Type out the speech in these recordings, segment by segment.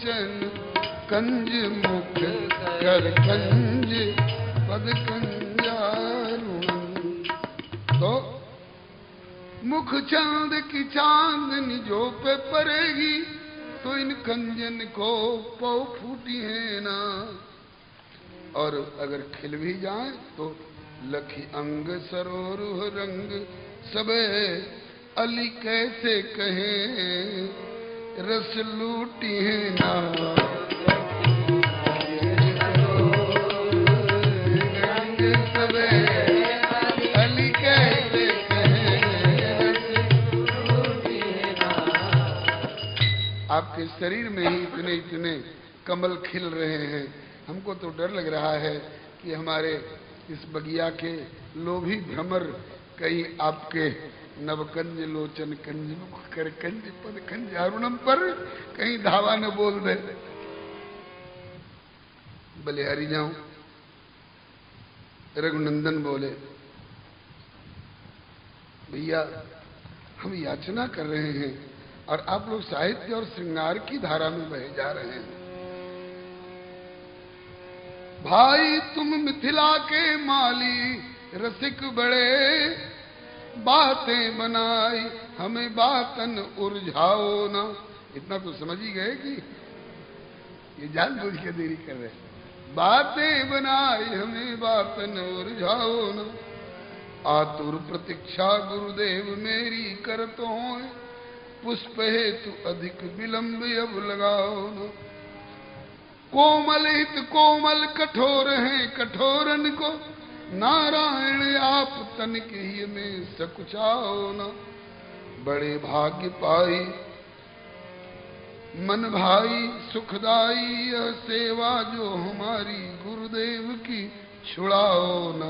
लोचन कंज मुख कर कंज पद कंजारुण। तो मुख चांद की चांदनी जो पे पड़ेगी तो इन कंजन को पौ फूटी है ना। और अगर खिल भी जाए तो लखी अंग सरोरुह रंग सबे अली कैसे कहे रस लूटी है ना। रंग सबे अली कैसे आपके शरीर में ही इतने इतने कमल खिल रहे हैं। हमको तो डर लग रहा है कि हमारे इस बगिया के लोभी भ्रमर कहीं आपके नवकंज लोचन कंज मुख कर कंज पद कंजारुणम पर कहीं धावा न बोल दे। बलिहारी जाऊं। रघुनंदन बोले, भैया हम याचना कर रहे हैं और आप लोग साहित्य और श्रृंगार की धारा में बहे जा रहे हैं। भाई तुम मिथिला के माली रसिक बड़े, बातें बनाई हमें बातन उलझाओ ना। इतना तो समझ ही गए कि ये जानबूझ के देरी कर रहे हैं। बातें बनाई हमें बातन उलझाओ ना। आतुर प्रतीक्षा गुरुदेव मेरी करतो है, पुष्प हेतु अधिक विलंब अब लगाओ न। कोमल हित कोमल कठोर हैं कठोरन को, नारायण आप तनिक ही में सकुचाओ न। बड़े भाग्य पाई मन भाई सुखदाई यह सेवा जो हमारी गुरुदेव की छुड़ाओ न।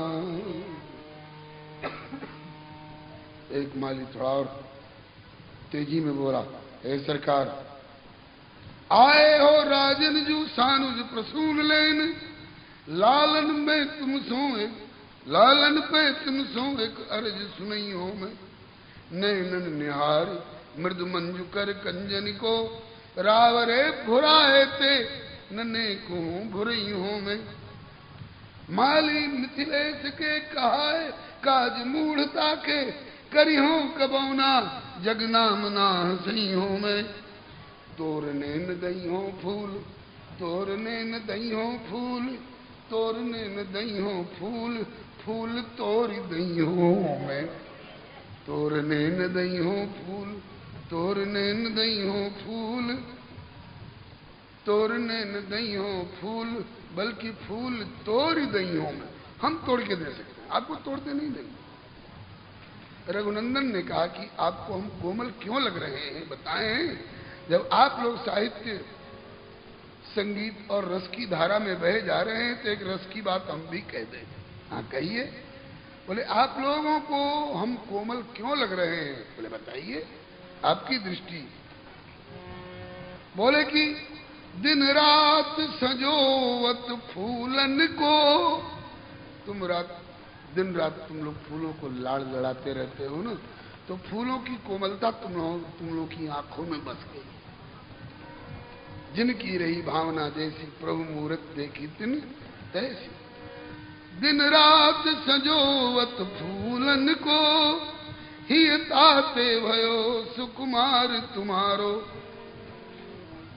एक माली थोड़ा और तेजी में बोला, हे सरकार आए हो राजन जू सानुज प्रसून लेन, लालन में तुम सोए लालन पे तुम सो एक अर्ज सुनई हो मैं। नैनन निहार मृदु मंजू कर कंजन को, रावरे भुराए ते नने को भुरई हो मैं। माली मिथिलेश के कहाए काज मूढ़ता के, करी हो कबौना जग नाम ना सही हो मैं। तोरने न दई हो फूल तोरने न दई हो फूल, तोरने न दई हो फूल, फूल तोड़ दई हो मैं। तोरने न दई हो फूल तोरने न दई हो फूल, तोरने न दई हो फूल, बल्कि फूल तोड़ दई हो मैं। हम तोड़ के दे सकते हैं, आपको तोड़ते नहीं देंगे। रघुनंदन ने कहा कि आपको हम कोमल क्यों लग रहे हैं बताएं। जब आप लोग साहित्य संगीत और रस की धारा में बहे जा रहे हैं तो एक रस की बात हम भी कह दें। हाँ कहिए। बोले आप लोगों को हम कोमल क्यों लग रहे हैं। बोले बताइए आपकी दृष्टि। बोले कि दिन रात सजोवत फूलन को, तुम दिन रात तुम लोग फूलों को लाड़ लड़ाते रहते हो ना, तो फूलों की कोमलता तुम लोग की आंखों में बस गई। जिनकी रही भावना जैसी प्रभु मूरत देखी तिन तैसी। दिन रात सजोवत फूलन को, ही ताते भयो सुकुमार तुम्हारो।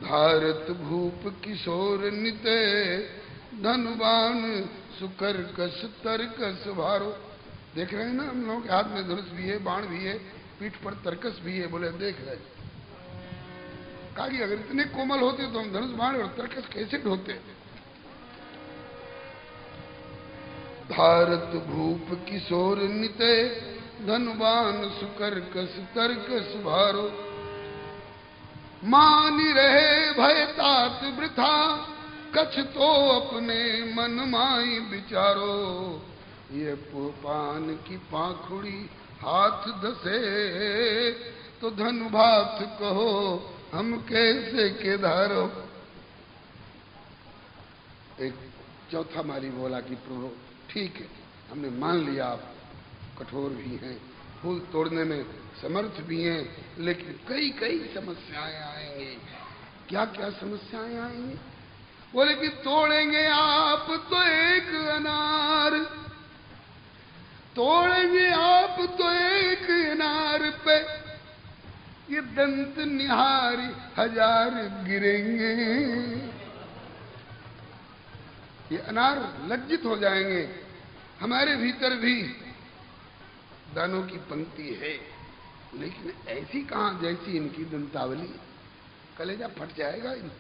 भारत भूप किशोर निते, धनुबान सुकर कस तरकस भारो। देख रहे हैं ना हम लोग के हाथ में धनुष भी है, बाण भी है, पीठ पर तरकस भी है। बोले देख रहे। कहा कि अगर इतने कोमल होते तो हम धनुष बाण और तरकस कैसे ढोते। भारत भूप किशोर निते, धनुबान सुकर कस तरकस भारो। मानी रहे भय तात वृथा, कछ तो अपने मन माई विचारो। ये पोपान की पाखुड़ी हाथ धसे, तो धनुभात कहो हम कैसे के धारो। एक चौथा माली बोला कि प्रभु ठीक है, हमने मान लिया आप कठोर भी हैं, फूल तोड़ने में समर्थ भी हैं, लेकिन कई कई समस्याएं आएंगी। क्या क्या समस्याएं आएंगी। बोले कि तोड़ेंगे आप तो एक अनार, तोड़ेंगे आप तो एक अनार पे ये दंत निहारी 1000 गिरेंगे। ये अनार लज्जित हो जाएंगे। हमारे भीतर भी दानों की पंक्ति है, लेकिन ऐसी कहां जैसी इनकी दंतावली, कलेजा फट जाएगा इन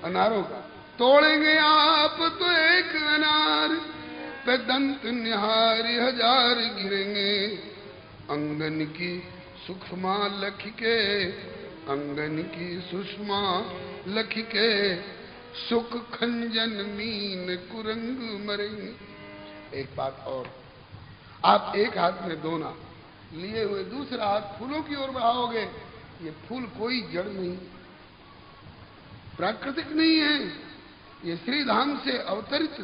अनारों का। तोड़ेंगे आप तो एक अनार पे दंत निहारी 1000 गिरेंगे। अंगन की सुषमा लख के, अंगन की सुषमा लख के सुख खंजन मीन कुरंग मरेंगे। एक बात और, आप एक हाथ में दोना लिए हुए दूसरा हाथ फूलों की ओर बढ़ाओगे। ये फूल कोई जड़ नहीं, प्राकृतिक नहीं है, ये श्री धाम से अवतरित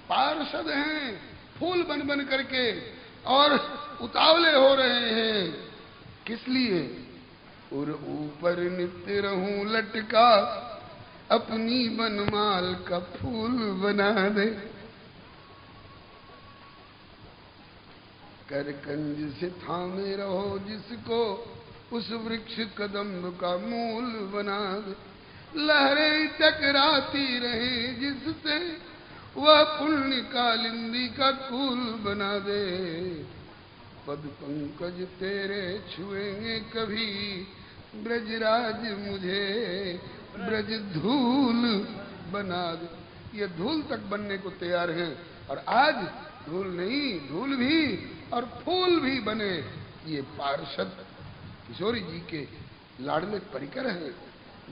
पार्षद हैं, फूल बन बन करके और उतावले हो रहे हैं। किस लिए? और ऊपर नित्य रहूं लटका, अपनी बनमाल का फूल बना दे। कर कंज से थामे रहो जिसको, उस वृक्ष कदम्ब का मूल बना दे। लहरें टकराती रहे जिससे, वह पुण्य कालिंदी का कुल बना दे। पद पंकज तेरे छुएंगे कभी, ब्रजराज मुझे ब्रज धूल बना दे। ये धूल तक बनने को तैयार हैं, और आज धूल नहीं, धूल भी और फूल भी बने। ये पार्षद किशोरी जी के लाडले परिकर हैं।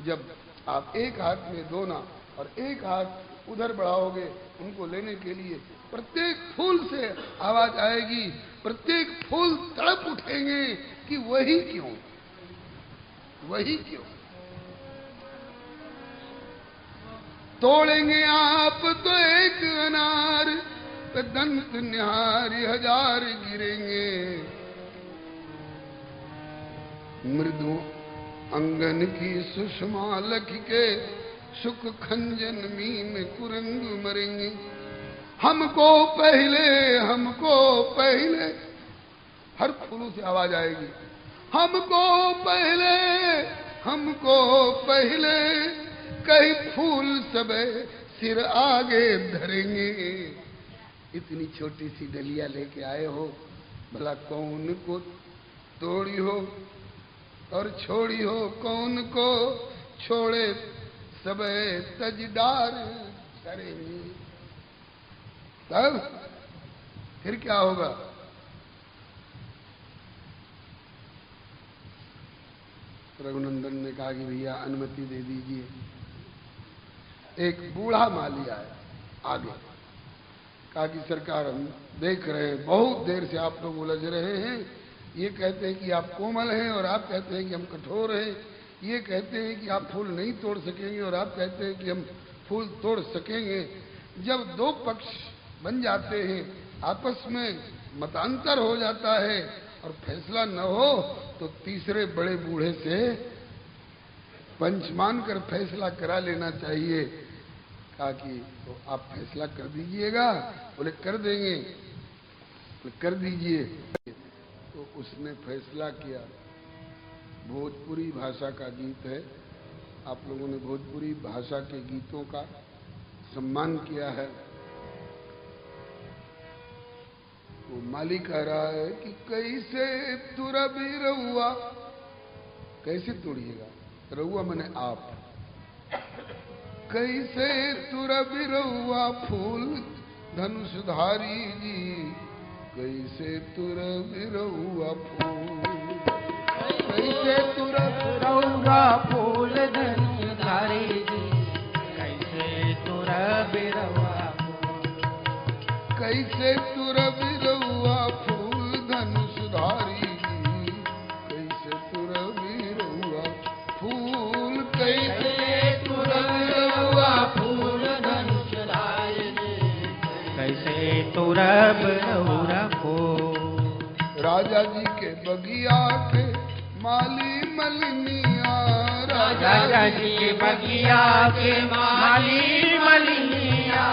जब आप एक हाथ में दोना और एक हाथ उधर बढ़ाओगे उनको लेने के लिए, प्रत्येक फूल से आवाज आएगी, प्रत्येक फूल तड़प उठेंगे कि वही क्यों, वही क्यों। तोड़ेंगे आप तो एक अनार पे दंत निहारी 1000 गिरेंगे। मृदु अंगन की सुषमा लख के सुख खंजन मीन कुरंग मरेंगे। हमको पहले, हमको पहले, हर फूलों से आवाज आएगी, हमको पहले, हमको पहले, कई फूल सबे सिर आगे धरेंगे। इतनी छोटी सी डलिया लेके आए हो, भला कौन को तोड़ी हो और छोड़ी हो, कौन को छोड़े सबे तजदार करेंगे। तब फिर क्या होगा? रघुनंदन ने कहा कि भैया अनुमति दे दीजिए। एक बूढ़ा माली आया आगे, कहा कि सरकार हम देख रहे हैं बहुत देर से आप लोग उलझ रहे हैं। ये कहते हैं कि आप कोमल हैं और आप कहते हैं कि हम कठोर हैं। ये कहते हैं कि आप फूल नहीं तोड़ सकेंगे और आप कहते हैं कि हम फूल तोड़ सकेंगे। जब दो पक्ष बन जाते हैं, आपस में मतांतर हो जाता है और फैसला न हो तो तीसरे बड़े बूढ़े से पंच मानकर फैसला करा लेना चाहिए। कहा कि तो आप फैसला कर दीजिएगा। बोले कर देंगे। बोले कर दीजिए। तो उसने फैसला किया। भोजपुरी भाषा का गीत है, आप लोगों ने भोजपुरी भाषा के गीतों का सम्मान किया है। वो माली कह रहा है कि कैसे तुरा भी रहुआ, कैसे तोड़िएगा, रहुआ मने आप, कैसे तुरा भी रहुआ फूल धनुषधारी जी, कैसे तुरा भी रहुआ फूल, कैसे तुरा रहुआ फूल धनुषधारी जी, कैसे तुरा भी रहुआ फूल, कैसे तुरा भी रहुआ फूल धनुषधारी जी, कैसे तुरा भी रहुआ फूल, कैसे तुरा भी रहुआ फूल धनुषधारी जी, कैसे तुरा भी रहुआ फूल। राजा जी के बगिया के माली मलनिया, राजा जी के बगिया के माली मलिनिया,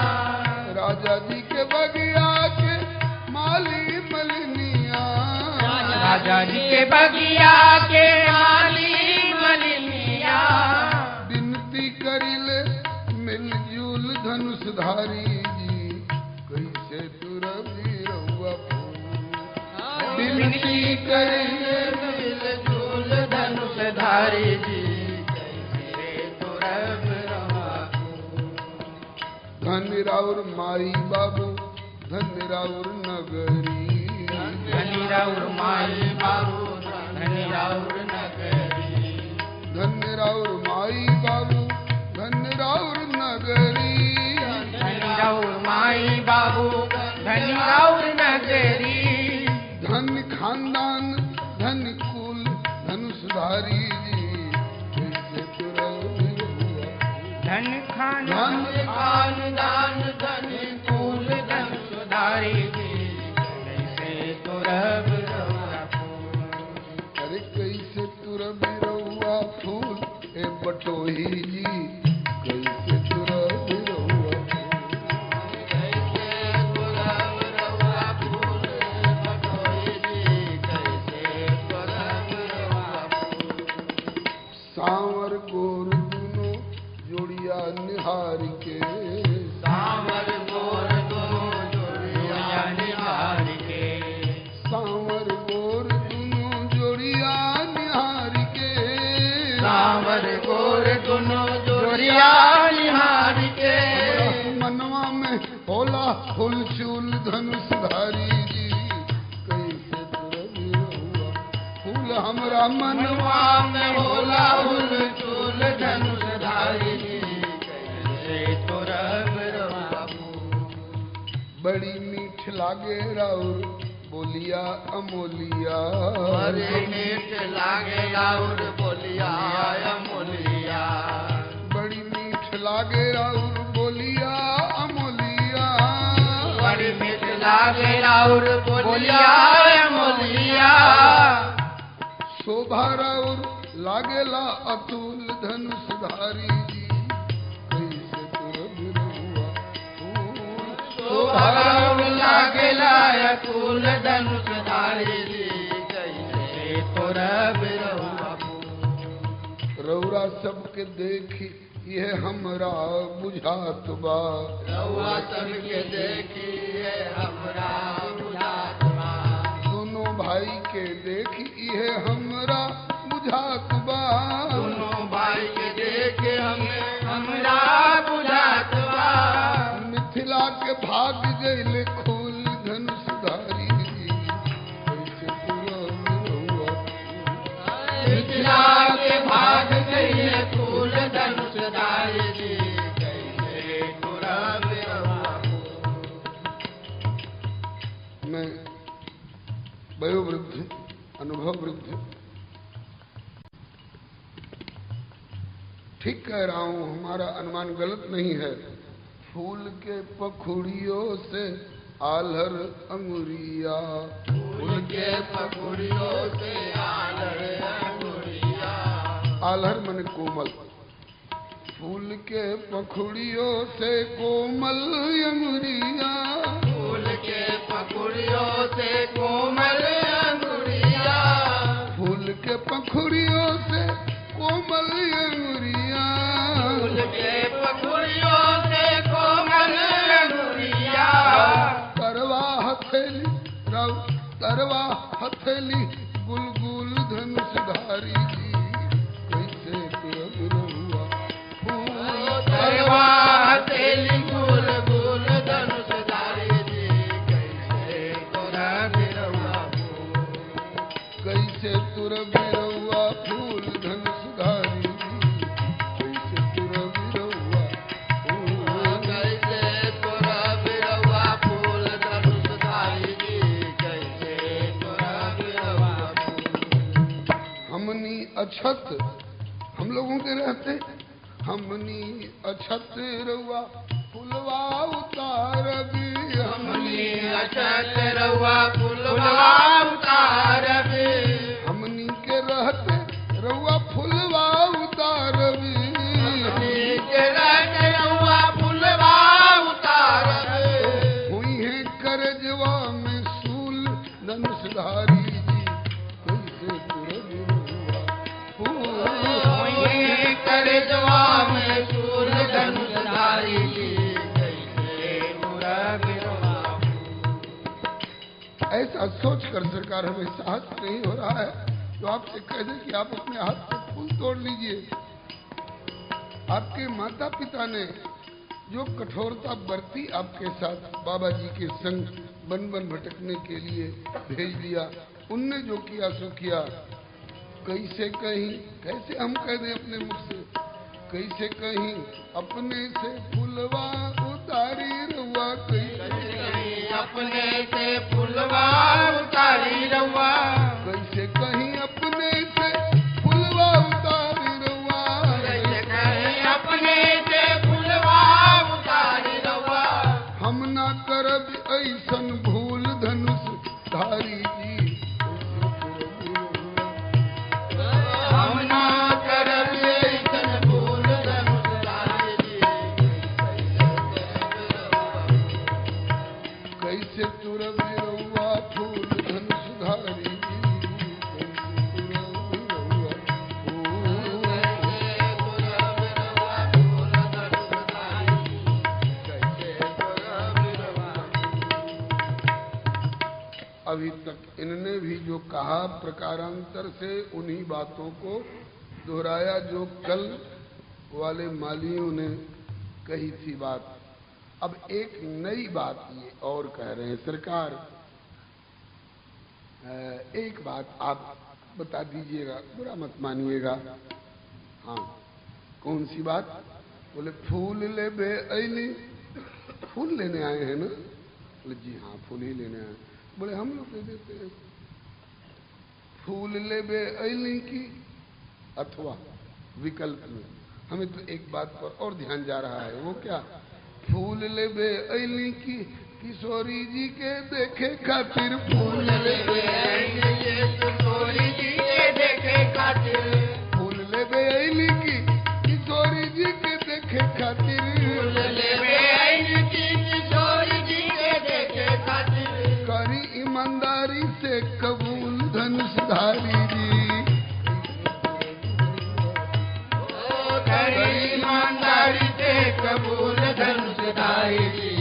राजा जी के बगिया के माली मलिनिया, राजा जी के बगिया के माली मलिनिया, विनती करिले मिलजुल धनुषधारी जी, कैसे तुरबी रहुआ फूल। विनती करिले मिलजुल धनुषधारी जी, कैसे तुरब रहुआ फूल। धन्य राउर माई बाबू धन्य राउर नगरी, धन्य राउर माई बाबू धन्य राउर नगरी, धन्य राउर माई बाबू धन्य राउर नगरी, धन्य राउर माई बाबू धन्य राउर नगरी, धन्य खानदान धन्य कुल धनुषधारी जी, कैसे तुरबी रहुआ। धन खानदान धन कुल धनुषधारी जी, कैसे तुरब रहुआ फूल। अरे कैसे तुरबी रहुआ फूल ए बटोही जी, कैसे तुरबी रहुआ फूल। कैसे तुरब रहुआ फूल बटोही जी, कैसे तुरब रहुआ फूल। सांवर गोर दुनो जोड़िया निहार के, सांवर गोर दोनों जोड़िया निहार के, सांवर गोर दुनो जोड़िया निहार के, सांवर गोर दोनों जोड़िया निहार के, मनवा में होला फुलचूल धनुषधारी जी, कैसे तुरबी रहुआ फूल हमरा मनवा में होला फूल धनुषधारी जी, कैसे तुरब रहुआ फूल। बड़ी मीठ लागे राउर बोलिया अमोलिया, बड़ी मीठ लागे राउर बोलिया अमोलिया, बड़ी मीठ लागे राउर बोलिया अमोलिया, बड़ी मीठ लागे राउर बोलिया अमोलिया, शोभा राउर लागेला अतुल धनुषधारी जी, कैसे तुरबी रहुआ फूल। शोभा राउर लागेला अतुल धनुषधारी जी, कैसे तुरब रहुआ फूल। रौरा सबके देखी यह हमरा बुझात बा, रहुआ सबके देखिए हमरा बुझात बा, दोनों भाई के देखी यह हमरा बुझात बा, दोनों भाई के देखे हमें हमरा बुझात बा, मिथिला के भाग गइले खूल धनुषधारी जी, कैसे तुरबी रहुआ फूल। मिथिला के भाग गए फूल धनुषधारी जी, कैसे तुरब रहुआ फूल। मैं वयोवृद्ध अनुभव वृद्ध ठीक कह रहा हूं, हमारा अनुमान गलत नहीं है। फूल के पखुड़ियों से आलर अंगुरिया, फूल के पखुड़ियों से आलर अंगुरिया, आलर मन कोमल, फूल के पखुड़ियों से कोमल अंगुरिया, फूल के पखुड़ियों से कोमल अंगुरिया, फूल के पखुड़ियों से कोमल अंगुरिया, फूल के पखुड़ियों से कोमल अंगुरिया, तरवा हथेली राव तरवा हथेली गुलगुल धनुषधारी जी, कैसे तुरबी रहुआ फूल। तरवा हथेली गुल गुल धनुषधारी जी, कैसे तुरब रहुआ फूल। कैसे तुरबी रहुआ फूल धनुषधारी जी, कैसे तुरबी रहुआ फूल। कैसे तुरब रहुआ फूल धनुषधारी जी, कैसे तुरब रहुआ फूल। हमनी अछत हम लोगों के रहते, हमनी अछत रहुआ फुलवा उतारबी, हमनी अछत रहुआ फुलवा उतारबी, हमनी के रहते रहुआ फुलवा उतार सोच कर सरकार हमें साहस नहीं हो रहा है तो आपसे कह दें कि आप अपने हाथ से फूल तोड़ लीजिए। आपके माता पिता ने जो कठोरता बरती आपके साथ बाबा जी के संग बन बन भटकने के लिए भेज दिया, उनने जो किया सो किया। कैसे कहीं, कैसे हम कह दें अपने मुख से, कैसे कहीं अपने से फुलवा उतारी रवा, कैसे अपने से फुलवा उतारी रवा, कैसे कहीं अपने से फुलवा उतारी रवा, कैसे कहीं अपने से फुलवा उतारी रवा। हम ना करब ऐसन भूल धनुष धारी जी, हम ना करब ऐसन भूल धनुष धारी जी, कैसे तुरब रउआ फूल धनुष धारी जी, अभी तक इनने भी जो कहा प्रकारांतर से उन्हीं बातों को दोहराया जो कल वाले मालियों ने कही थी बात। अब एक नई बात ये और कह रहे हैं सरकार, एक बात आप बता दीजिएगा, बुरा मत मानिएगा। हाँ, कौन सी बात? बोले फूल ले बे ऐली, फूल लेने आए हैं ना? बोले जी हाँ, फूल ही लेने आए। बोले हम लोग दे देते हैं। फूल ले बे ऐली की अथवा विकल्प में हमें तो एक बात पर और ध्यान जा रहा है, वो क्या? फूल ले बे ऐली की किशोरी जी के देखे खातिर, फूल ले बे ऐली की किशोरी जी के देखे खातिर, फूल ले बे ऐली की किशोरी जी के देखे खातिर, फूल ले बे ऐली की किशोरी जी के देखे खातिर, करी ईमानदारी से कबूल धनुषधारी जी, करी ईमानदारी से कबूल धनुषधारी जी।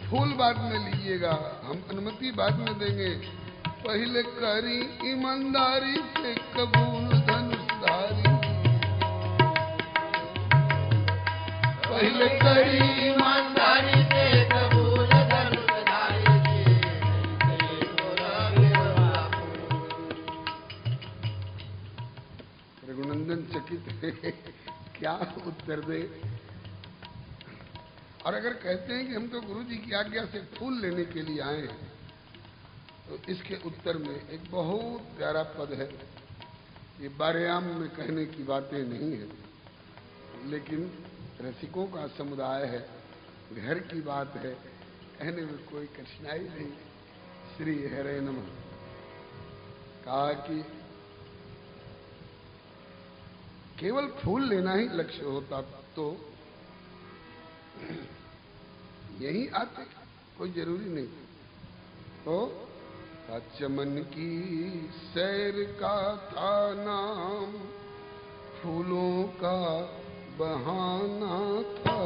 फूल बाद में लीजिएगा, हम अनुमति बाद में देंगे। पहले करी ईमानदारी से कबूल धनुषधारी, पहले करी ईमानदारी से कबूल धनुषधारी जी। रघुनंदन चकित है क्या उत्तर दे। और अगर कहते हैं कि हम तो गुरु जी की आज्ञा से फूल लेने के लिए आए हैं, तो इसके उत्तर में एक बहुत प्यारा पद है। ये बारेआम में कहने की बातें नहीं है, लेकिन रसिकों का समुदाय है, घर की बात है, कहने में कोई कठिनाई नहीं। श्री हरे नमः। कहा कि केवल फूल लेना ही लक्ष्य होता तो यही आते, कोई जरूरी नहीं। तो चमन की सैर का था नाम, फूलों का बहाना था,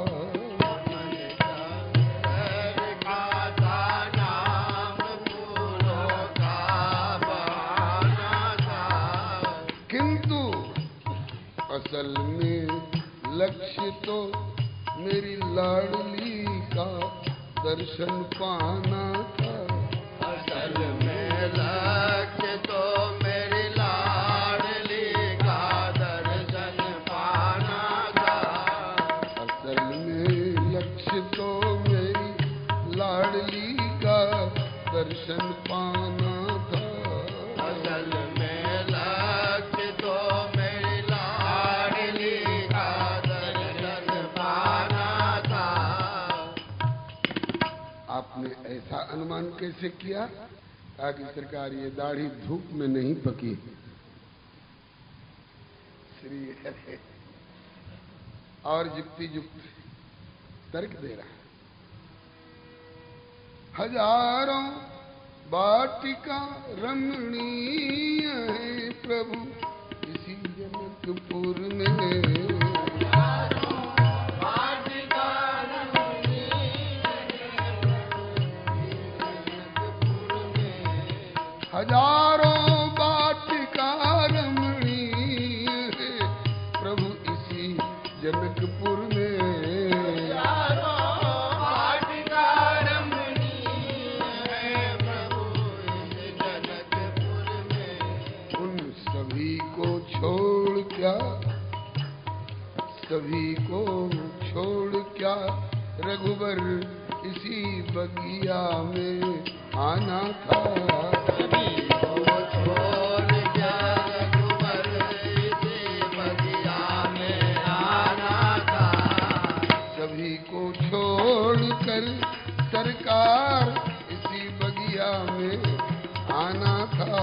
किंतु असल में लक्ष्य तो मेरी लाडली का दर्शन पाना था। असल में लक्ष्य तो मेरी लाडली का दर्शन पाना था। असल में लक्ष्य तो मेरी लाडली का दर्शन पाना था। असल में लक्ष्य तो मेरी लाडली का दर्शन पाना था। आपने ऐसा अनुमान कैसे किया? कहा कि सरकार ये दाढ़ी धूप में नहीं पकी। श्री हरे। और युक्ति युक्त तर्क दे रहा है। हजारों वाटिका रमणीय है प्रभु इसी जनकपुर में। हजारों वाटिका रमणीय है प्रभु इसी जनकपुर में। हजारों वाटिका रमणीय है प्रभु इस जनकपुर में। उन सभी को छोड़ क्या, सभी को छोड़ क्या रघुबर इसी बगिया में आना था। सभी को छोड़ क्या रघुबर इसी बगिया में आना था। सभी को छोड़ कर सरकार इसी बगिया में आना था।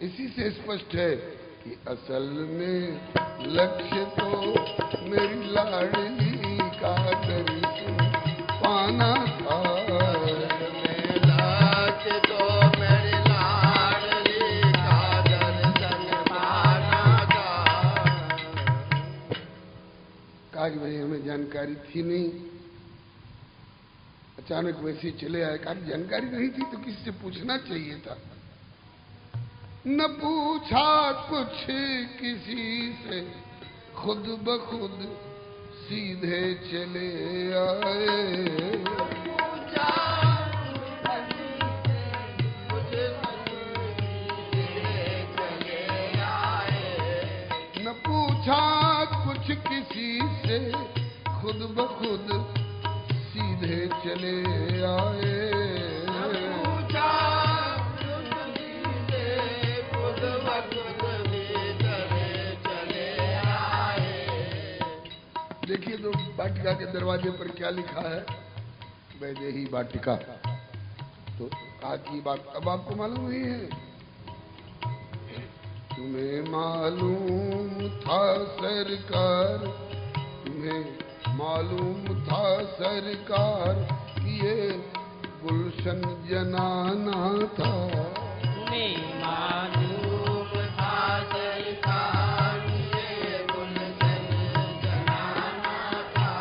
इसी से स्पष्ट है कि असल में लक्ष्य तो मेरी लाडली का दर्शन पाना था। लक्ष्य तो मेरी लाडली का दर्शन पाना था। कहा कि भाई हमें जानकारी थी नहीं, अचानक वैसे ही चले आए। कहा जानकारी नहीं थी तो किसी से पूछना चाहिए था। न पूछा कुछ किसी से, खुद ब खुद सीधे चले आए। न पूछा कुछ किसी से, खुद ब खुद सीधे चले आए। देखिए तो वाटिका के दरवाजे पर क्या लिखा है, वैदेही वाटिका। तो कहा की बात अब आपको मालूम नहीं है। तुम्हें मालूम था सरकार, तुम्हें मालूम था सरकार कि ये गुलशन जनाना था। तुम्हें मालूम था सरकार ये गुलशन जनाना था।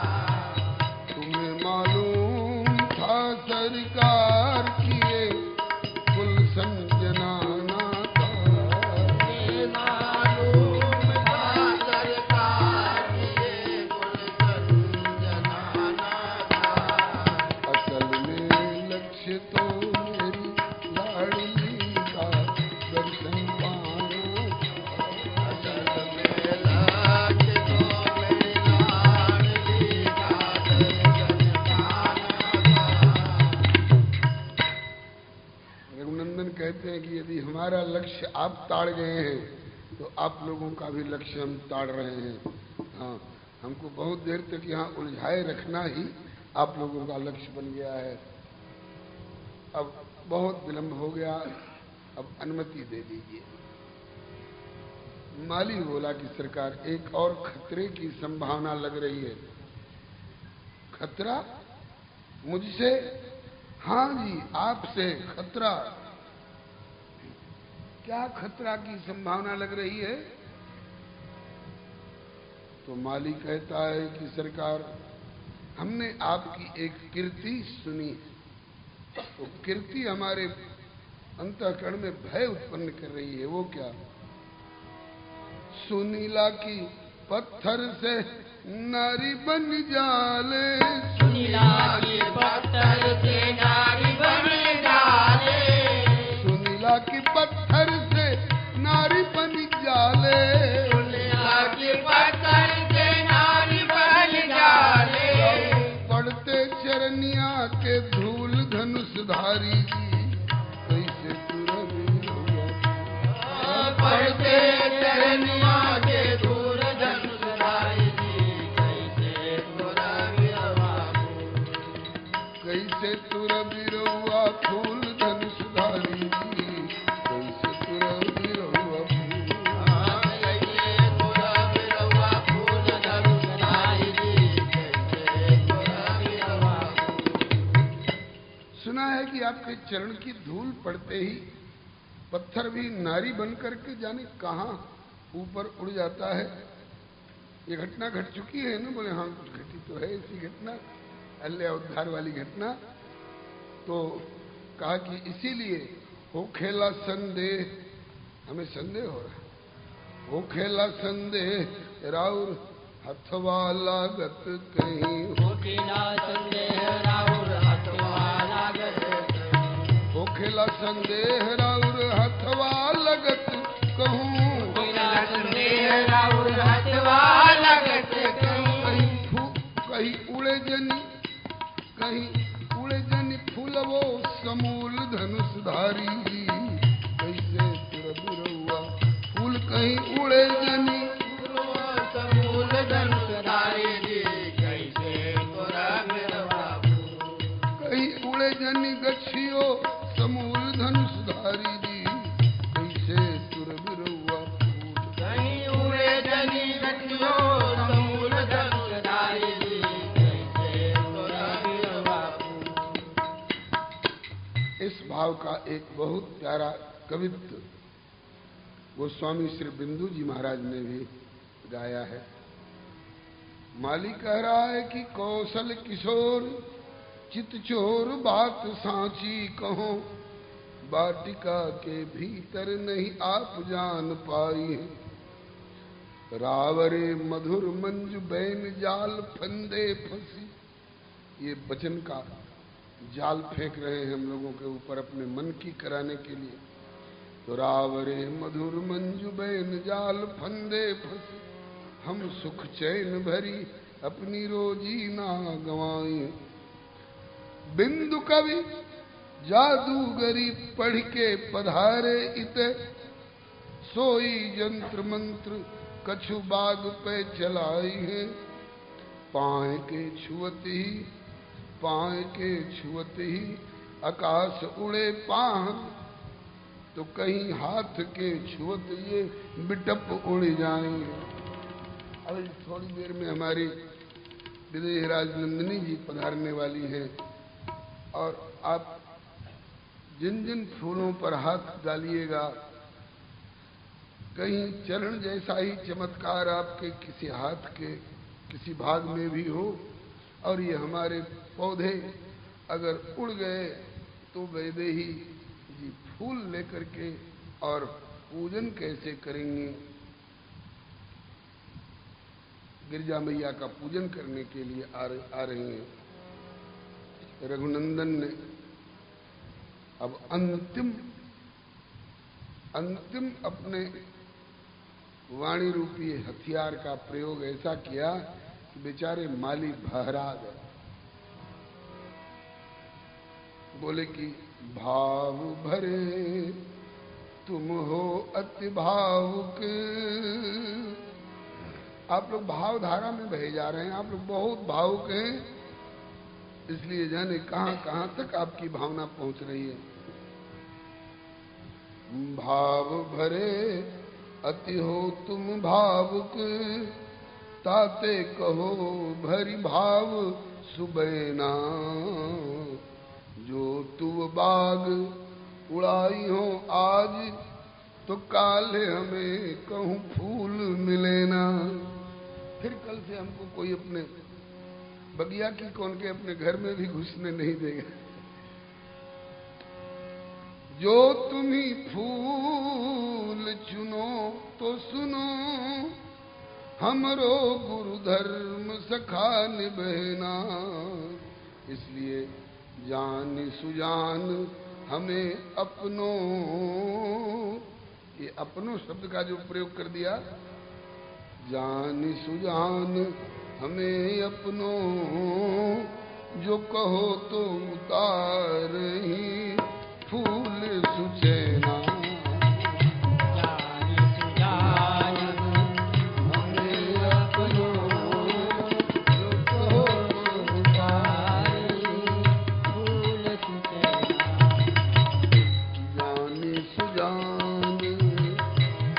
तुम्हें मालूम था सरकार कि ये गुलशन जनाना था। तुम्हें मालूम था सरकार ये गुलशन जनाना था। असल में लक्ष्य तो मेरी लाडली का दर्शन पाना था। असल में लक्ष्य तो मेरी लाडली का दर्शन पाना था। रघुनंदन कहते हैं कि यदि हमारा लक्ष्य आप ताड़ गए हैं तो आप लोगों का भी लक्ष्य हम ताड़ रहे हैं। हाँ, हमको बहुत देर तक यहाँ उलझाए रखना ही आप लोगों का लक्ष्य बन गया है। अब बहुत विलंब हो गया, अब अनुमति दे दीजिए। माली बोला कि सरकार एक और खतरे की संभावना लग रही है। खतरा मुझसे? हाँ जी, आपसे खतरा। क्या खतरा की संभावना लग रही है? तो माली कहता है कि सरकार हमने आपकी एक कीर्ति सुनी। तो कीर्ति हमारे अंतःकरण में भय उत्पन्न कर रही है। वो क्या? सुनीला की पत्थर से नारी बन जाले। सुनीला की पत्थर से नारी बन जाले। सुनीला की पत्थर से नारी बन जाले। सुनीला की पत्थर से नारी बन जाले। पढ़ते चरनिया के धूल धनुषधारी जी कैसे तुरंत होगा। पढ़ते चरनिया के धूल धनुषधारी जी कैसे तुरा बिरवा फूल। कैसे तुर बिरवा फूल धनुषधारी जी कैसे तुर बिरवा फूल। कैसे तुरा बिरवा फूल धनुषधारी जी कैसे तुरा बिरवा फूल। सुना है कि आपके चरण की धूल पड़ते ही पत्थर भी नारी बन करके जाने कहाँ ऊपर उड़ जाता है। ये घटना घट चुकी है ना? बोले हाँ कुछ घटी तो है ऐसी घटना, अल्लाह उद्धार वाली घटना। तो कहा कि इसीलिए हो खेला संदेह, हमें संदेह हो रहा, हो खेला संदेह राउर हथवा लागत कहीं, हो खेला संदेह राउर हथवा लागत कहीं, हो खेला संदेह राउर हथवा लगत कहूँ, खेला संदेह राउर हथवा लागत कहीं, कहीं उड़े जनी, कहीं उड़े जनी फूलवो समूल धनुषधारी, कैसे तुर बिरौआ फूल कहीं उड़े जनी, समूल धनुषधारी जी, कैसे तोरा बिरौआ फूल, कहीं उड़े जनी गछियो समूल धनुषधारी जी, कैसे तुर बिरौआ फूल, कहीं उड़े जनी गछियो समूल धनुषधारी जी, कैसे तोरा बिरौआ फूल। इस भाव का एक बहुत प्यारा कवित्व गोस्वामी श्री बिंदु जी महाराज ने भी गाया है। माली कह रहा है कि कौशल किशोर चित चोर बात सांची कहो, वाटिका के भीतर नहीं आप जान पाई, रावरे मधुर मंजु बैन जाल फंदे फंसी। ये वचन का जाल फेंक रहे हैं हम लोगों के ऊपर अपने मन की कराने के लिए। तो रावरे मधुर मंजु बैन जाल फंदे फंसी, हम सुख चैन भरी अपनी रोजी ना गवाई, बिंदु कवि जादूगरी पढ़ के पधारे इत, सोई जंत्र मंत्र कछु बाग पे चलाई है, पाए के छुअती पाए के छुअते ही आकाश उड़े पान, तो कहीं हाथ के छुअत ये बिटप उड़ जाएंगे। अभी थोड़ी देर में हमारी विदेह राजनंदिनी जी पधारने वाली हैं, और आप जिन जिन फूलों पर हाथ डालिएगा, कहीं चरण जैसा ही चमत्कार आपके किसी हाथ के किसी भाग में भी हो, और ये हमारे पौधे अगर उड़ गए तो वैदेही जी फूल लेकर के और पूजन कैसे करेंगे? गिरजा मैया का पूजन करने के लिए आ रही हैं। रघुनंदन ने अब अंतिम अपने वाणी रूपी हथियार का प्रयोग ऐसा किया कि बेचारे माली बहरा गए। बोले कि भाव भरे तुम हो अति भावुक, आप लोग भाव धारा में बहे जा रहे हैं, आप लोग बहुत भावुक हैं, इसलिए जाने कहां कहां तक आपकी भावना पहुंच रही है। भाव भरे अति हो तुम भावुक, ताते कहो भरी भाव सुबैना, जो तू बाग उड़ाई हो आज, तो काले हमें कहूँ फूल मिले ना। फिर कल से हमको कोई अपने बगिया की कौन के अपने घर में भी घुसने नहीं देगा। जो तुम्ही फूल चुनो तो सुनो, हमरो गुरु धर्म सखा निभना, इसलिए जान सुजान हमें अपनों, ये अपनों शब्द का जो प्रयोग कर दिया, जान सुजान हमें अपनों, जो कहो तो उतार ही फूल सुचैना, जान सुजान हमें अपनों, जो कहो तो उतार फूल सुचैना, जान सुजान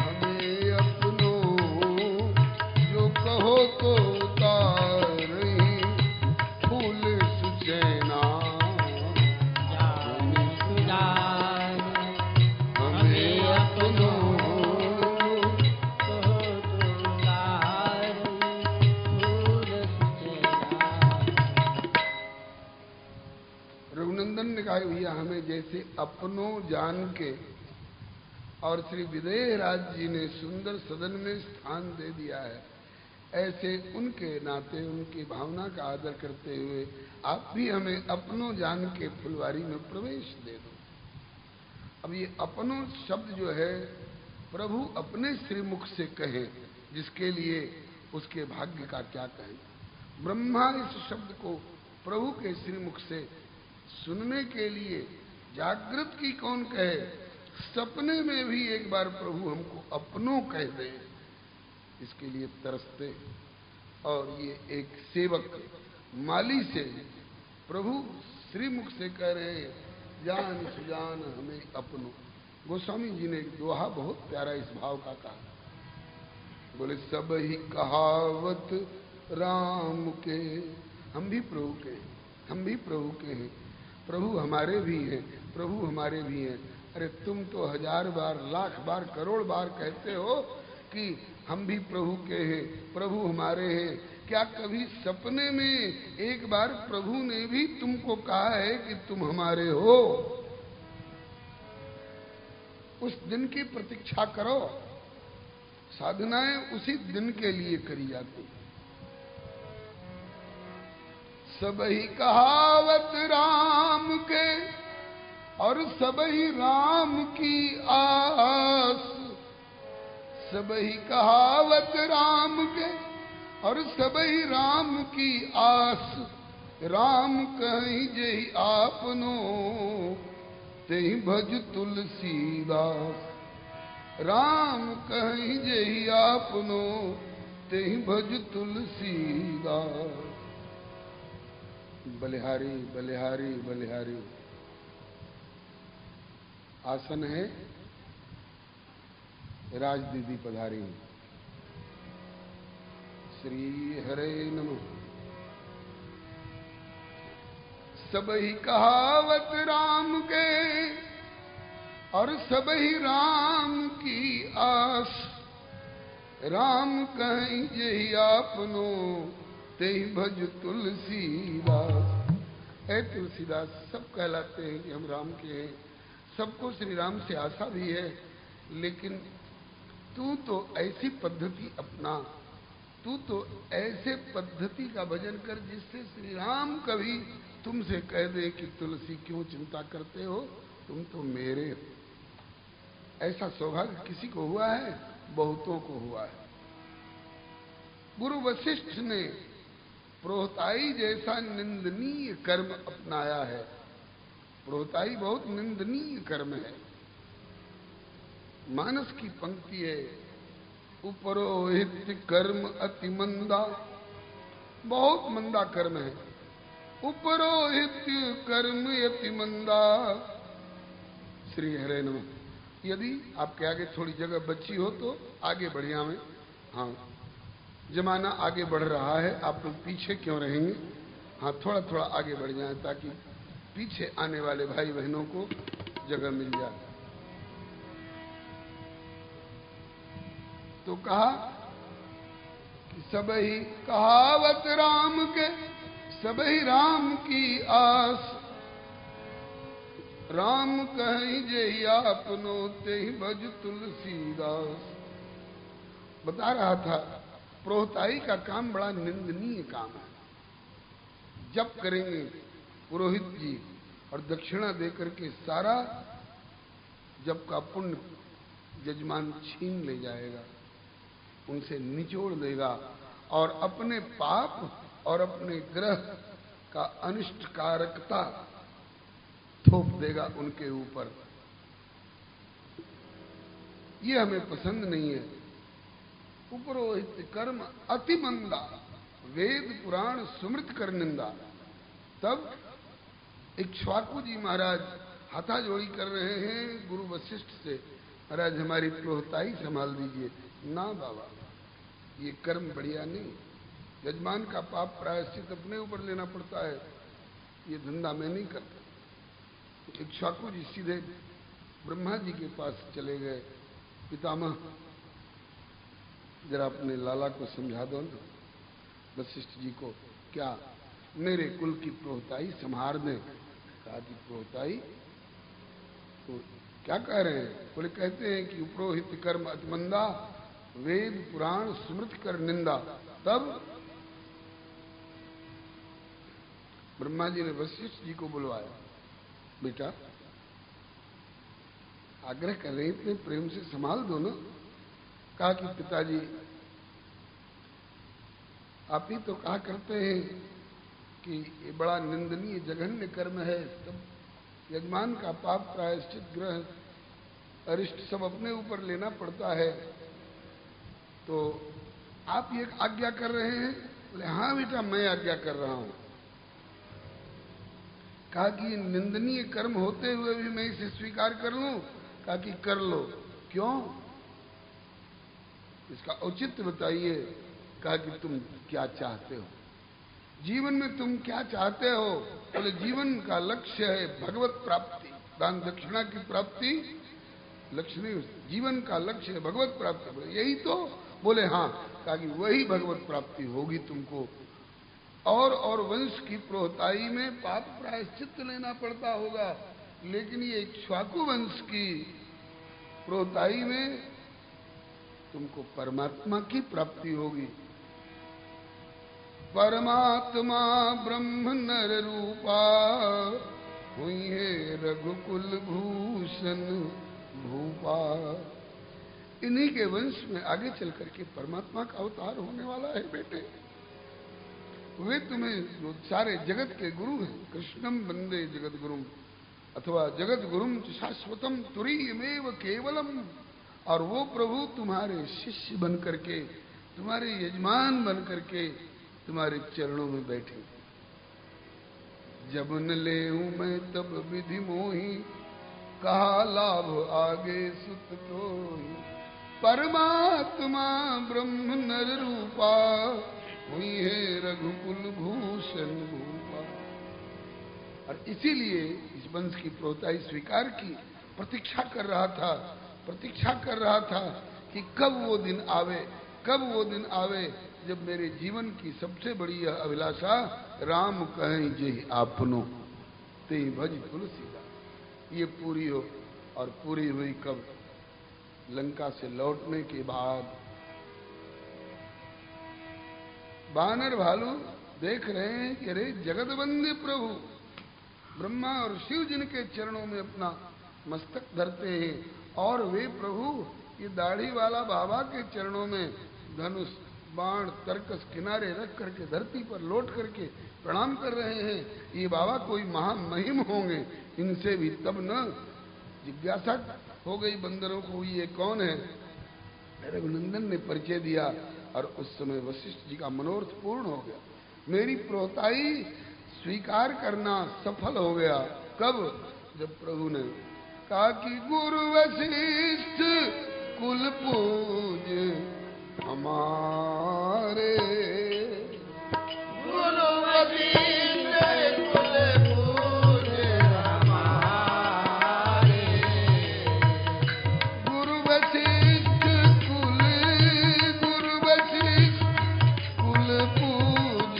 हमें अपनों, जो कहो तो उतार ही फूल सुचैना, जान सुजान भाई भैया हमें जैसे अपनों जान के और श्री विदेह राज जी ने सुंदर सदन में स्थान दे दिया है, ऐसे उनके नाते उनकी भावना का आदर करते हुए आप भी हमें अपनों जान के फुलवारी में प्रवेश दे दो। अब ये अपनों शब्द जो है प्रभु अपने श्रीमुख से कहे, जिसके लिए उसके भाग्य का क्या कहें। ब्रह्मा इस शब्द को प्रभु के श्रीमुख से सुनने के लिए जागृत की कौन कहे, सपने में भी एक बार प्रभु हमको अपनों कह दे, इसके लिए तरसते। और ये एक सेवक माली से प्रभु श्रीमुख से कह रहे जान सुजान हमें अपनों। गोस्वामी जी ने एक दोहा बहुत प्यारा इस भाव का कहा, बोले सब ही कहावत राम के, हम भी प्रभु के हैं, हम भी प्रभु के हैं, प्रभु हमारे भी हैं, प्रभु हमारे भी हैं। अरे तुम तो 1000 बार, लाख बार, करोड़ बार कहते हो कि हम भी प्रभु के हैं, प्रभु हमारे हैं। क्या कभी सपने में एक बार प्रभु ने भी तुमको कहा है कि तुम हमारे हो? उस दिन की प्रतीक्षा करो। साधनाएं उसी दिन के लिए करी जाती। सबही कहावत राम के और सबही राम की आस, सबही कहावत राम के और सबही राम की आस। राम कहीं जही आपनो तेहि भज तुलसीदास, राम कहीं जही आपनो तेहि भज तुलसीदास। बलिहारी बलिहारी बलिहारी। आसन है, राज दीदी पधारी। श्री हरे नमः। सबही कहावत राम के और सबही राम की आस। राम कहीं जही आपनो तेहि भज तुलसीदास। ऐ तुलसीदास, सब कहलाते हैं कि हम राम के हैं, सबको श्री राम से आशा भी है, लेकिन तू तो ऐसी पद्धति अपना, तू तो ऐसे पद्धति का भजन कर जिससे श्री राम कभी तुमसे कह दे कि तुलसी क्यों चिंता करते हो, तुम तो मेरे हो। ऐसा सौभाग्य किसी को हुआ है? बहुतों को हुआ है। गुरु वशिष्ठ ने प्रोहताई जैसा निंदनीय कर्म अपनाया है। प्रोहताई बहुत निंदनीय कर्म है। मानस की पंक्ति है, उपरोहित कर्म अति मंदा, बहुत मंदा कर्म है। उपरोहित कर्म अति मंदा। श्री हरे नमः। यदि आपके आगे थोड़ी जगह बची हो तो आगे बढ़िया में। हाँ, जमाना आगे बढ़ रहा है, आप लोग पीछे क्यों रहेंगे? हाँ, थोड़ा थोड़ा आगे बढ़ जाए ताकि पीछे आने वाले भाई बहनों को जगह मिल जाए। तो कहा कि सबही कहावत राम के, सबही राम की आस। राम कहीं जही आपनो तेहि भज तुलसीदास। बता रहा था, प्रोहताई का काम बड़ा निंदनीय काम है। जब करेंगे पुरोहित जी और दक्षिणा देकर के सारा जब का पुण्य जजमान छीन ले जाएगा, उनसे निचोड़ देगा और अपने पाप और अपने ग्रह का अनिष्टकारकता थोप देगा उनके ऊपर। ये हमें पसंद नहीं है। उपरोहित कर्म अति मंदा, वेद पुराण सुमृत कर निंदा। तब इक्ष्वाकु जी महाराज हाथाजोड़ी कर रहे हैं गुरु वशिष्ठ से, महाराज हमारी प्रोहताई संभाल दीजिए। ना बाबा, ये कर्म बढ़िया नहीं। यजमान का पाप प्रायश्चित अपने ऊपर लेना पड़ता है, ये धंधा मैं नहीं करता। इक्ष्वाकु जी सीधे ब्रह्मा जी के पास चले गए। पितामह, जरा अपने लाला को समझा दो ना, वशिष्ठ जी को, क्या मेरे कुल की प्रोहताई संभार दें। कहा कि प्रोताई तो क्या कह रहे हैं? बोले कहते हैं कि उपरोहित कर्म अतिमंदा, वेद पुराण स्मृति कर निंदा। तब ब्रह्मा जी ने वशिष्ठ जी को बुलवाया। बेटा आग्रह कर रहे इतने प्रेम से संभाल दो ना। कहा कि पिताजी आप ही तो कहा करते हैं कि ये बड़ा निंदनीय जघन्य कर्म है, तब यजमान का पाप प्रायश्चित ग्रह अरिष्ट सब अपने ऊपर लेना पड़ता है, तो आप ये आज्ञा कर रहे हैं? बोले हाँ बेटा मैं आज्ञा कर रहा हूं। कहा कि निंदनीय कर्म होते हुए भी मैं इसे स्वीकार कर लूं? कहा कि कर लो। क्यों? इसका औचित्य बताइए। कहा कि तुम क्या चाहते हो जीवन में, तुम क्या चाहते हो? बोले जीवन का लक्ष्य है भगवत प्राप्ति, दान दक्षिणा की प्राप्ति लक्ष्य नहीं, जीवन का लक्ष्य है भगवत प्राप्ति। बोले यही तो? बोले हाँ। कहा कि वही भगवत प्राप्ति होगी तुमको, और वंश की प्रोहताई में पाप प्रायश्चित लेना पड़ता होगा, लेकिन ये इक्ष्वाकु वंश की प्रोहताई में तुमको परमात्मा की प्राप्ति होगी। परमात्मा ब्रह्म नर रूपा, हुई है रघुकुल भूषण भूपा। इन्हीं के वंश में आगे चल करके परमात्मा का अवतार होने वाला है बेटे। वे तुम्हें जो सारे जगत के गुरु हैं, कृष्णम वंदे जगत गुरुम अथवा जगत गुरुम शाश्वतम तुरीयमेव केवलम, और वो प्रभु तुम्हारे शिष्य बन करके, तुम्हारे यजमान बन करके तुम्हारे चरणों में बैठे। जब न ले मैं तब विधि मोही, कहा लाभ आगे सुत कोई। परमात्मा ब्रह्म नर रूपा, हुई है रघुकुल भूषण भूपा। और इसीलिए इस वंश की प्रोहताई स्वीकार की। प्रतीक्षा कर रहा था कि कब वो दिन आवे जब मेरे जीवन की सबसे बड़ी यह अभिलाषा राम कहें जे आपनो ते भज तुलसीदास, ये पूरी हो। और पूरी हुई कब? लंका से लौटने के बाद। बानर भालू देख रहे हैं कि अरे जगतवंद्य प्रभु ब्रह्मा और शिव जिनके चरणों में अपना मस्तक धरते हैं, और वे प्रभु ये दाढ़ी वाला बाबा के चरणों में धनुष बाण तरकस किनारे रख करके धरती पर लौट करके प्रणाम कर रहे हैं। ये बाबा कोई महामहिम होंगे, इनसे भी तब न जिज्ञासा हो गई बंदरों को, ये कौन है? रघुनंदन ने परिचय दिया, और उस समय वशिष्ठ जी का मनोरथ पूर्ण हो गया। मेरी प्रोहताई स्वीकार करना सफल हो गया। कब? जब प्रभु ने कहा कि गुरु वशिष्ठ कुल पूज हमारे, गुरु वशिष्ठ कुल पूज हमारे। गुरु वशिष्ठ कुल पूज